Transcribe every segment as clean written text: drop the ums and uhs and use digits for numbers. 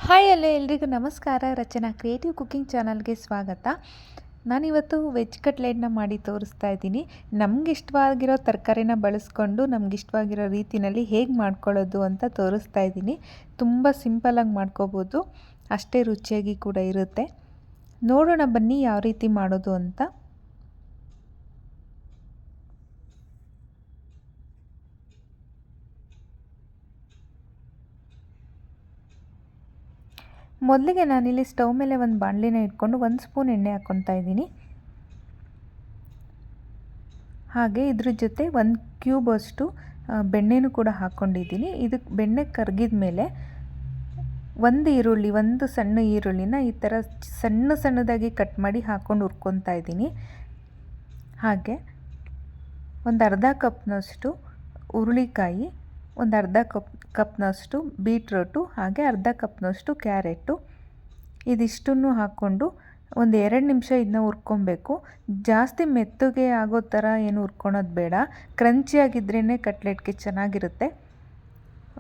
Hi ಅಲ್ಲೇ ಎಲ್ರಿಗೂ ನಮಸ್ಕಾರ. ರಚನಾ ಕ್ರಿಯೇಟಿವ್ ಕುಕಿಂಗ್ ಚಾನಲ್ಗೆ ಸ್ವಾಗತ. ನಾನಿವತ್ತು ವೆಜ್ ಕಟ್ಲೆಟ್ನ ಮಾಡಿ ತೋರಿಸ್ತಾ ಇದ್ದೀನಿ. ನಮ್ಗೆ ಇಷ್ಟವಾಗಿರೋ ತರಕಾರಿನ ಬಳಸ್ಕೊಂಡು ನಮಗಿಷ್ಟವಾಗಿರೋ ರೀತಿಯಲ್ಲಿ ಹೇಗೆ ಮಾಡ್ಕೊಳ್ಳೋದು ಅಂತ ತೋರಿಸ್ತಾ ಇದ್ದೀನಿ. ತುಂಬ ಸಿಂಪಲಾಗಿ ಮಾಡ್ಕೋಬೋದು, ಅಷ್ಟೇ ರುಚಿಯಾಗಿ ಕೂಡ ಇರುತ್ತೆ. ನೋಡೋಣ ಬನ್ನಿ ಯಾವ ರೀತಿ ಮಾಡೋದು ಅಂತ. ಮೊದಲಿಗೆ ನಾನಿಲ್ಲಿ ಸ್ಟವ್ ಮೇಲೆ ಒಂದು ಬಾಣಲಿನ ಇಟ್ಕೊಂಡು 1 ಸ್ಪೂನ್ ಎಣ್ಣೆ ಹಾಕ್ಕೊತಾ ಇದ್ದೀನಿ. ಹಾಗೆ ಇದ್ರ ಜೊತೆ 1 ಕ್ಯೂಬ್ ಅಷ್ಟು ಬೆಣ್ಣೆನೂ ಕೂಡ ಹಾಕ್ಕೊಂಡಿದ್ದೀನಿ. ಇದಕ್ಕೆ ಬೆಣ್ಣೆ ಕರಗಿದ ಮೇಲೆ ಒಂದು ಸಣ್ಣ ಈರುಳ್ಳಿನ ಈ ಥರ ಸಣ್ಣದಾಗಿ ಕಟ್ ಮಾಡಿ ಹಾಕ್ಕೊಂಡು ಹುರ್ಕೊತಾ ಇದ್ದೀನಿ. ಹಾಗೆ ಒಂದು ಅರ್ಧ ಕಪ್ನಷ್ಟು ಹುರುಳಿಕಾಯಿ, ಒಂದು ಅರ್ಧ ಕಪ್ನಷ್ಟು ಬೀಟ್ರೋಟು, ಹಾಗೆ ಅರ್ಧ ಕಪ್ನಷ್ಟು ಕ್ಯಾರೆಟು, ಇದಿಷ್ಟನ್ನು ಹಾಕ್ಕೊಂಡು ಒಂದು 2 ನಿಮಿಷ ಇದನ್ನ ಹುರ್ಕೊಬೇಕು. ಜಾಸ್ತಿ ಮೆತ್ತಗೆ ಆಗೋ ಥರ ಏನು ಹುರ್ಕೊಳೋದು ಬೇಡ, ಕ್ರಂಚಿಯಾಗಿದ್ರೇ ಕಟ್ಲೆಟ್ಗೆ ಚೆನ್ನಾಗಿರುತ್ತೆ.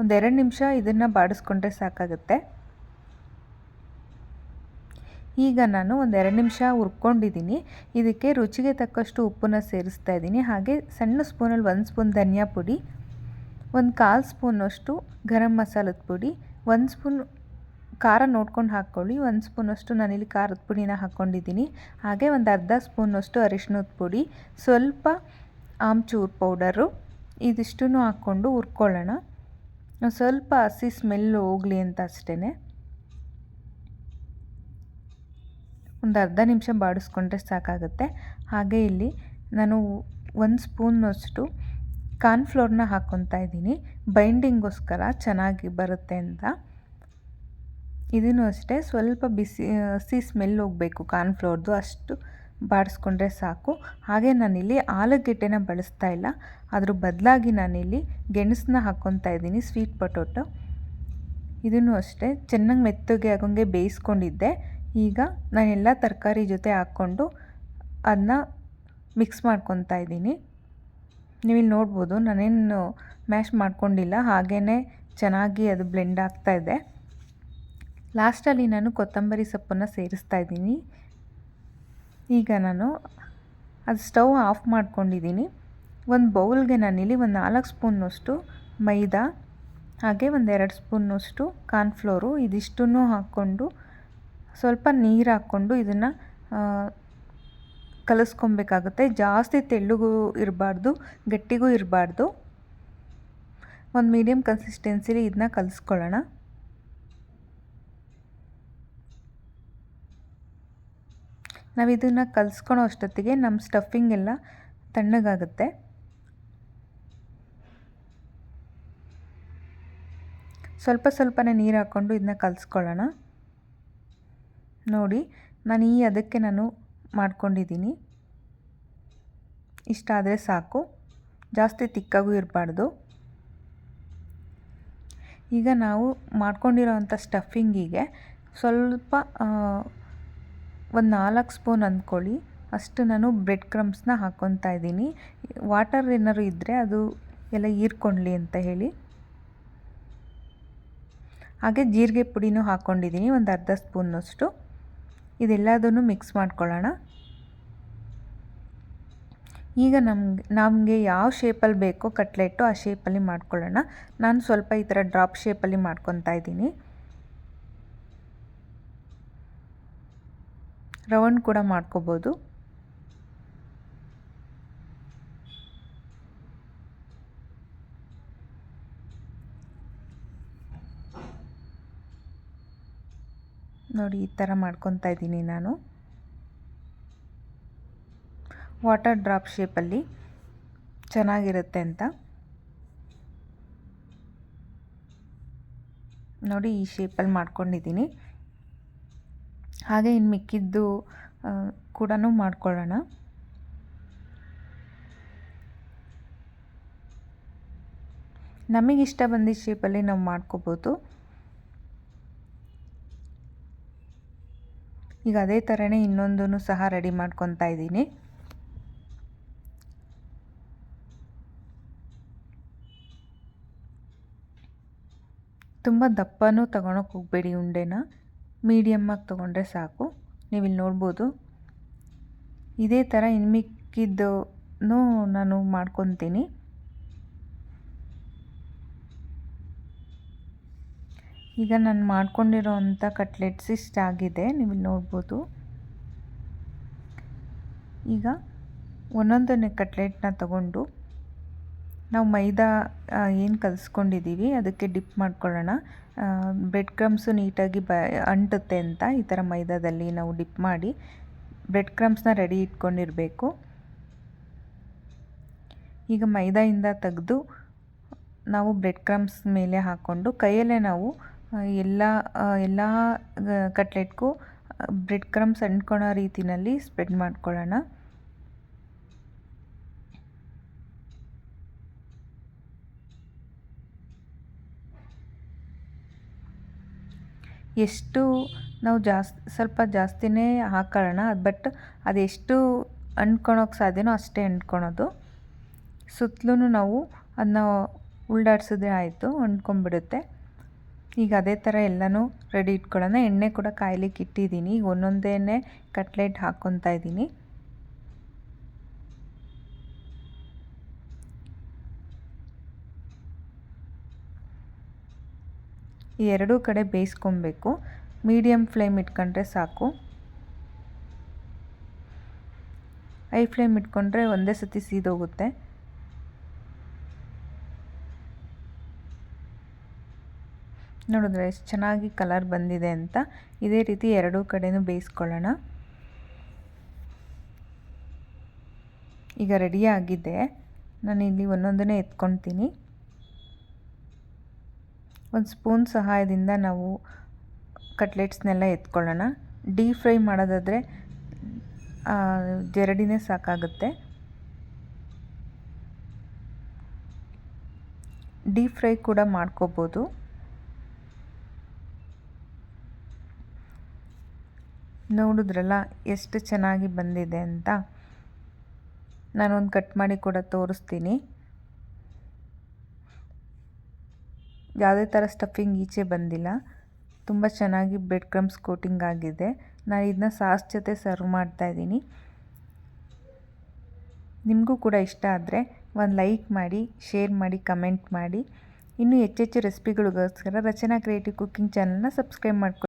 ಒಂದು 2 ನಿಮಿಷ ಇದನ್ನು ಬಾಡಿಸ್ಕೊಂಡ್ರೆ ಸಾಕಾಗುತ್ತೆ. ಈಗ ನಾನು ಒಂದು 2 ನಿಮಿಷ ಹುರ್ಕೊಂಡಿದ್ದೀನಿ. ಇದಕ್ಕೆ ರುಚಿಗೆ ತಕ್ಕಷ್ಟು ಉಪ್ಪನ್ನು ಸೇರಿಸ್ತಾ ಇದ್ದೀನಿ. ಹಾಗೆ ಸಣ್ಣ ಸ್ಪೂನಲ್ಲಿ 1 ಸ್ಪೂನ್ ಧನಿಯಾ ಪುಡಿ, ಒಂದು 1/4 ಸ್ಪೂನಷ್ಟು ಗರಂ ಮಸಾಲದ ಪುಡಿ, 1 ಸ್ಪೂನ್ ಖಾರ ನೋಡ್ಕೊಂಡು ಹಾಕ್ಕೊಳ್ಳಿ. 1 ಸ್ಪೂನಷ್ಟು ನಾನಿಲ್ಲಿ ಖಾರದ ಪುಡಿನ ಹಾಕ್ಕೊಂಡಿದ್ದೀನಿ. ಹಾಗೆ ಒಂದು ಅರ್ಧ ಸ್ಪೂನಷ್ಟು ಅರಿಶಿಣದ ಪುಡಿ, ಸ್ವಲ್ಪ ಆಮ್ಚೂರು ಪೌಡರು, ಇದಿಷ್ಟನ್ನು ಹಾಕ್ಕೊಂಡು ಹುರ್ಕೊಳ್ಳೋಣ. ಸ್ವಲ್ಪ ಹಸಿ ಸ್ಮೆಲ್ಲು ಹೋಗಲಿ ಅಂತ ಅಷ್ಟೇ. ಒಂದು ಅರ್ಧ ನಿಮಿಷ ಬಾಡಿಸ್ಕೊಂಡ್ರೆ ಸಾಕಾಗುತ್ತೆ. ಹಾಗೆ ಇಲ್ಲಿ ನಾನು 1 ಸ್ಪೂನಷ್ಟು ಕಾರ್ನ್ಫ್ಲೋರ್ನ ಹಾಕ್ಕೊತಾ ಇದ್ದೀನಿ, ಬೈಂಡಿಂಗೋಸ್ಕರ ಚೆನ್ನಾಗಿ ಬರುತ್ತೆ ಅಂತ. ಇದನ್ನು ಅಷ್ಟೇ ಸ್ವಲ್ಪ ಹಸಿ ಸ್ಮೆಲ್ ಹೋಗಬೇಕು ಕಾರ್ನ್ಫ್ಲೋರ್ದು, ಅಷ್ಟು ಬಾಡಿಸ್ಕೊಂಡ್ರೆ ಸಾಕು. ಹಾಗೆ ನಾನಿಲ್ಲಿ ಆಲೂಗೆಡ್ಡೆನ ಬಳಸ್ತಾ ಇಲ್ಲ, ಅದ್ರ ಬದಲಾಗಿ ನಾನಿಲ್ಲಿ ಗೆಣಸನ್ನ ಹಾಕ್ಕೊತಾ ಇದ್ದೀನಿ, ಸ್ವೀಟ್ ಪೊಟೊಟೊ. ಇದನ್ನು ಅಷ್ಟೇ ಚೆನ್ನಾಗಿ ಮೆತ್ತಗೆ ಆಗೋಂಗೆ ಬೇಯಿಸ್ಕೊಂಡಿದ್ದೆ. ಈಗ ನಾನೆಲ್ಲ ತರಕಾರಿ ಜೊತೆ ಹಾಕ್ಕೊಂಡು ಅದನ್ನ ಮಿಕ್ಸ್ ಮಾಡ್ಕೊತಾ ಇದ್ದೀನಿ. ನೀವಿಲ್ಲಿ ನೋಡ್ಬೋದು, ನಾನೇನು ಮ್ಯಾಶ್ ಮಾಡ್ಕೊಂಡಿಲ್ಲ, ಹಾಗೇ ಚೆನ್ನಾಗಿ ಅದು ಬ್ಲೆಂಡ್ ಆಗ್ತಾಯಿದೆ. ಲಾಸ್ಟಲ್ಲಿ ನಾನು ಕೊತ್ತಂಬರಿ ಸೊಪ್ಪನ್ನು ಸೇರಿಸ್ತಾ ಇದ್ದೀನಿ. ಈಗ ನಾನು ಅದು ಸ್ಟವ್ ಆಫ್ ಮಾಡ್ಕೊಂಡಿದ್ದೀನಿ. ಒಂದು ಬೌಲ್ಗೆ ನಾನಿಲ್ಲಿ ಒಂದು 4 ಸ್ಪೂನಷ್ಟು ಮೈದಾ, ಹಾಗೆ ಒಂದು 2 ಸ್ಪೂನಷ್ಟು ಕಾರ್ನ್ಫ್ಲೋರು, ಇದಿಷ್ಟನ್ನು ಹಾಕ್ಕೊಂಡು ಸ್ವಲ್ಪ ನೀರು ಹಾಕ್ಕೊಂಡು ಇದನ್ನು ಕಲಿಸ್ಕೊಬೇಕಾಗುತ್ತೆ. ಜಾಸ್ತಿ ತೆಳ್ಳಗೂ ಇರಬಾರ್ದು, ಗಟ್ಟಿಗೂ ಇರಬಾರ್ದು, ಒಂದು ಮೀಡಿಯಮ್ ಕನ್ಸಿಸ್ಟೆನ್ಸಿಲಿ ಇದನ್ನ ಕಲಿಸ್ಕೊಳ್ಳೋಣ. ನಾವು ಇದನ್ನು ಕಲಿಸ್ಕೊಳ್ಳೋ ಅಷ್ಟೊತ್ತಿಗೆ ನಮ್ಮ ಸ್ಟಫಿಂಗ್ ಎಲ್ಲ ತಣ್ಣಗಾಗುತ್ತೆ. ಸ್ವಲ್ಪನೇ ನೀರು ಹಾಕ್ಕೊಂಡು ಇದನ್ನ ಕಲಿಸ್ಕೊಳ್ಳೋಣ. ನೋಡಿ, ಅದಕ್ಕೆ ನಾನು ಮಾಡ್ಕೊಂಡಿದ್ದೀನಿ. ಇಷ್ಟ ಆದರೆ ಸಾಕು, ಜಾಸ್ತಿ ತಿಕ್ಕಾಗೂ ಇರಬಾರ್ದು. ಈಗ ನಾವು ಮಾಡ್ಕೊಂಡಿರೋವಂಥ ಸ್ಟಫಿಂಗಿಗೆ ಸ್ವಲ್ಪ ಒಂದು 4 ಸ್ಪೂನ್ ಅಂದ್ಕೊಳ್ಳಿ ಅಷ್ಟು ನಾನು ಬ್ರೆಡ್ ಕ್ರಮ್ಸ್ನ ಹಾಕ್ಕೊತಾ ಇದ್ದೀನಿ. ವಾಟರ್ ಏನಾದ್ರು ಇದ್ದರೆ ಅದು ಎಲ್ಲ ಹೀರ್ಕೊಳ್ಳಿ ಅಂತ ಹೇಳಿ. ಹಾಗೆ ಜೀರಿಗೆ ಪುಡಿನೂ ಹಾಕ್ಕೊಂಡಿದ್ದೀನಿ, ಒಂದು ಅರ್ಧ ಸ್ಪೂನಷ್ಟು. ಇದೆಲ್ಲದನ್ನು ಮಿಕ್ಸ್ ಮಾಡ್ಕೊಳ್ಳೋಣ. ಈಗ ನಮಗೆ ಯಾವ ಶೇಪಲ್ಲಿ ಬೇಕೋ ಕಟ್ಲೆಟು ಆ ಶೇಪಲ್ಲಿ ಮಾಡ್ಕೊಳ್ಳೋಣ. ನಾನು ಸ್ವಲ್ಪ ಈ ಥರ ಡ್ರಾಪ್ ಶೇಪಲ್ಲಿ ಮಾಡ್ಕೊತಾ ಇದ್ದೀನಿ. ರೌಂಡ್ ಕೂಡ ಮಾಡ್ಕೋಬೋದು. ನೋಡಿ, ಈ ಥರ ಮಾಡ್ಕೊತಾ ಇದ್ದೀನಿ ನಾನು, ವಾಟರ್ ಡ್ರಾಪ್ ಶೇಪಲ್ಲಿ ಚೆನ್ನಾಗಿರುತ್ತೆ ಅಂತ. ನೋಡಿ, ಈ ಶೇಪಲ್ಲಿ ಮಾಡ್ಕೊಂಡಿದ್ದೀನಿ. ಹಾಗೆ ಇನ್ನು ಮಿಕ್ಕಿದ್ದು ಕೂಡ ಮಾಡ್ಕೊಳ್ಳೋಣ. ನಮಗಿಷ್ಟ ಬಂದಿದ್ದ ಶೇಪಲ್ಲಿ ನಾವು ಮಾಡ್ಕೋಬೋದು. ಈಗ ಅದೇ ಥರನೇ ಇನ್ನೊಂದನ್ನು ಸಹ ರೆಡಿ ಮಾಡ್ಕೊತಾ ಇದ್ದೀನಿ. ತುಂಬ ದಪ್ಪನೂ ತೊಗೊಳಕ್ಕೆ ಹೋಗಬೇಡಿ ಉಂಡೆನ, ಮೀಡಿಯಮ್ಮಾಗಿ ತೊಗೊಂಡ್ರೆ ಸಾಕು. ನೀವಿಲ್ಲಿ ನೋಡ್ಬೋದು. ಇದೇ ಥರ ಇನ್ನು ಮಿಕ್ಕಿದ್ದನ್ನು ನಾನು ಮಾಡ್ಕೊತೀನಿ. ಈಗ ನಾನು ಮಾಡ್ಕೊಂಡಿರೋ ಅಂಥ ಕಟ್ಲೆಟ್ಸ್ ಇಷ್ಟಾಗಿದೆ, ನೀವಿಲ್ಲಿ ನೋಡ್ಬೋದು. ಈಗ ಒಂದೊಂದನೇ ಕಟ್ಲೆಟ್ನ ತಗೊಂಡು ನಾವು ಮೈದಾ ಏನು ಕಲಿಸ್ಕೊಂಡಿದ್ದೀವಿ ಅದಕ್ಕೆ ಡಿಪ್ ಮಾಡ್ಕೊಳ್ಳೋಣ. ಬ್ರೆಡ್ ಕ್ರಮ್ಸು ನೀಟಾಗಿ ಅಂಟುತ್ತೆ ಅಂತ ಈ ಥರ ಮೈದಾದಲ್ಲಿ ನಾವು ಡಿಪ್ ಮಾಡಿ ಬ್ರೆಡ್ ಕ್ರಮ್ಸ್ನ ರೆಡಿ ಇಟ್ಕೊಂಡಿರಬೇಕು. ಈಗ ಮೈದಾಯಿಂದ ತೆಗೆದು ನಾವು ಬ್ರೆಡ್ ಕ್ರಮ್ಸ್ ಮೇಲೆ ಹಾಕ್ಕೊಂಡು ಕೈಯಲ್ಲೇ ನಾವು ಎಲ್ಲ ಕಟ್ಲೆಟ್ಗೂ ಬ್ರೆಡ್ ಕ್ರಮ್ಸ್ ಅಂಟ್ಕೊಳೋ ರೀತಿಯಲ್ಲಿ ಸ್ಪ್ರೆಡ್ ಮಾಡ್ಕೊಳ್ಳೋಣ. ಎಷ್ಟು ನಾವು ಸ್ವಲ್ಪ ಜಾಸ್ತಿನೇ ಹಾಕೊಳ್ಳೋಣ, ಬಟ್ ಅದೆಷ್ಟು ಅಂಟ್ಕೊಳೋಕೆ ಸಾಧ್ಯನೋ ಅಷ್ಟೇ ಅಂಟ್ಕೊಳೋದು. ಸುತ್ತಲೂ ನಾವು ಅದನ್ನ ಉಲ್ಡಾಡ್ಸಿದ್ರೆ ಆಯಿತು, ಅಂಟ್ಕೊಂಡ್ಬಿಡುತ್ತೆ. ಈಗ ಅದೇ ಥರ ಎಲ್ಲನೂ ರೆಡಿ ಇಟ್ಕೊಳ್ಳೋಣ. ಎಣ್ಣೆ ಕೂಡ ಕಾಯ್ಲಿಕ್ಕೆ ಇಟ್ಟಿದ್ದೀನಿ. ಈಗ ಒಂದೊಂದೇ ಕಟ್ಲೆಟ್ ಹಾಕ್ಕೊತಾ ಇದ್ದೀನಿ. ಈ ಎರಡೂ ಕಡೆ ಬೇಯಿಸ್ಕೊಬೇಕು. ಮೀಡಿಯಮ್ ಫ್ಲೇಮ್ ಇಟ್ಕೊಂಡ್ರೆ ಸಾಕು. ಹೈ ಫ್ಲೇಮ್ ಇಟ್ಕೊಂಡ್ರೆ ಒಂದೇ ಸತಿ ಸೀದೋಗುತ್ತೆ. ನೋಡಿದ್ರೆ ಎಷ್ಟು ಚೆನ್ನಾಗಿ ಕಲರ್ ಬಂದಿದೆ ಅಂತ. ಇದೇ ರೀತಿ ಎರಡೂ ಕಡೆನೂ ಬೇಯಿಸ್ಕೊಳ್ಳೋಣ. ಈಗ ರೆಡಿಯಾಗಿದೆ. ನಾನು ಇಲ್ಲಿ ಒಂದೊಂದನ್ನೇ ಎತ್ಕೊತೀನಿ. ಒಂದು ಸ್ಪೂನ್ ಸಹಾಯದಿಂದ ನಾವು ಕಟ್ಲೆಟ್ಸ್ನೆಲ್ಲ ಎತ್ಕೊಳ್ಳೋಣ. ಡೀಪ್ ಫ್ರೈ ಮಾಡೋದಾದರೆ ಜರಡಿನೇ ಸಾಕಾಗುತ್ತೆ. ಡೀಪ್ ಫ್ರೈ ಕೂಡ ಮಾಡ್ಕೋಬೋದು. ನೋಡಿದ್ರಲ್ಲ ಎಷ್ಟು ಚೆನ್ನಾಗಿ ಬಂದಿದೆ ಅಂತ. ನಾನೊಂದು ಕಟ್ ಮಾಡಿ ಕೂಡ ತೋರಿಸ್ತೀನಿ. ಯಾವುದೇ ಥರ ಸ್ಟಫಿಂಗ್ ಈಚೆ ಬಂದಿಲ್ಲ. ತುಂಬ ಚೆನ್ನಾಗಿ ಬ್ರೆಡ್ ಕ್ರಮ್ಸ್ ಕೋಟಿಂಗ್ ಆಗಿದೆ. ನಾನು ಇದನ್ನ ಸಾಸ್ ಜೊತೆ ಸರ್ವ್ ಮಾಡ್ತಾಯಿದ್ದೀನಿ. ನಿಮಗೂ ಕೂಡ ಇಷ್ಟ ಆದರೆ ಒಂದು ಲೈಕ್ ಮಾಡಿ, ಶೇರ್ ಮಾಡಿ, ಕಮೆಂಟ್ ಮಾಡಿ. ಇನ್ನೂ ಹೆಚ್ಚೆಚ್ಚು ರೆಸಿಪಿಗಳಿಗೋಸ್ಕರ ರಚನಾ ಕ್ರಿಯೇಟಿವ್ ಕುಕ್ಕಿಂಗ್ ಚಾನಲ್ನ ಸಬ್ಸ್ಕ್ರೈಬ್ ಮಾಡ್ಕೊಳ್ಳಿ.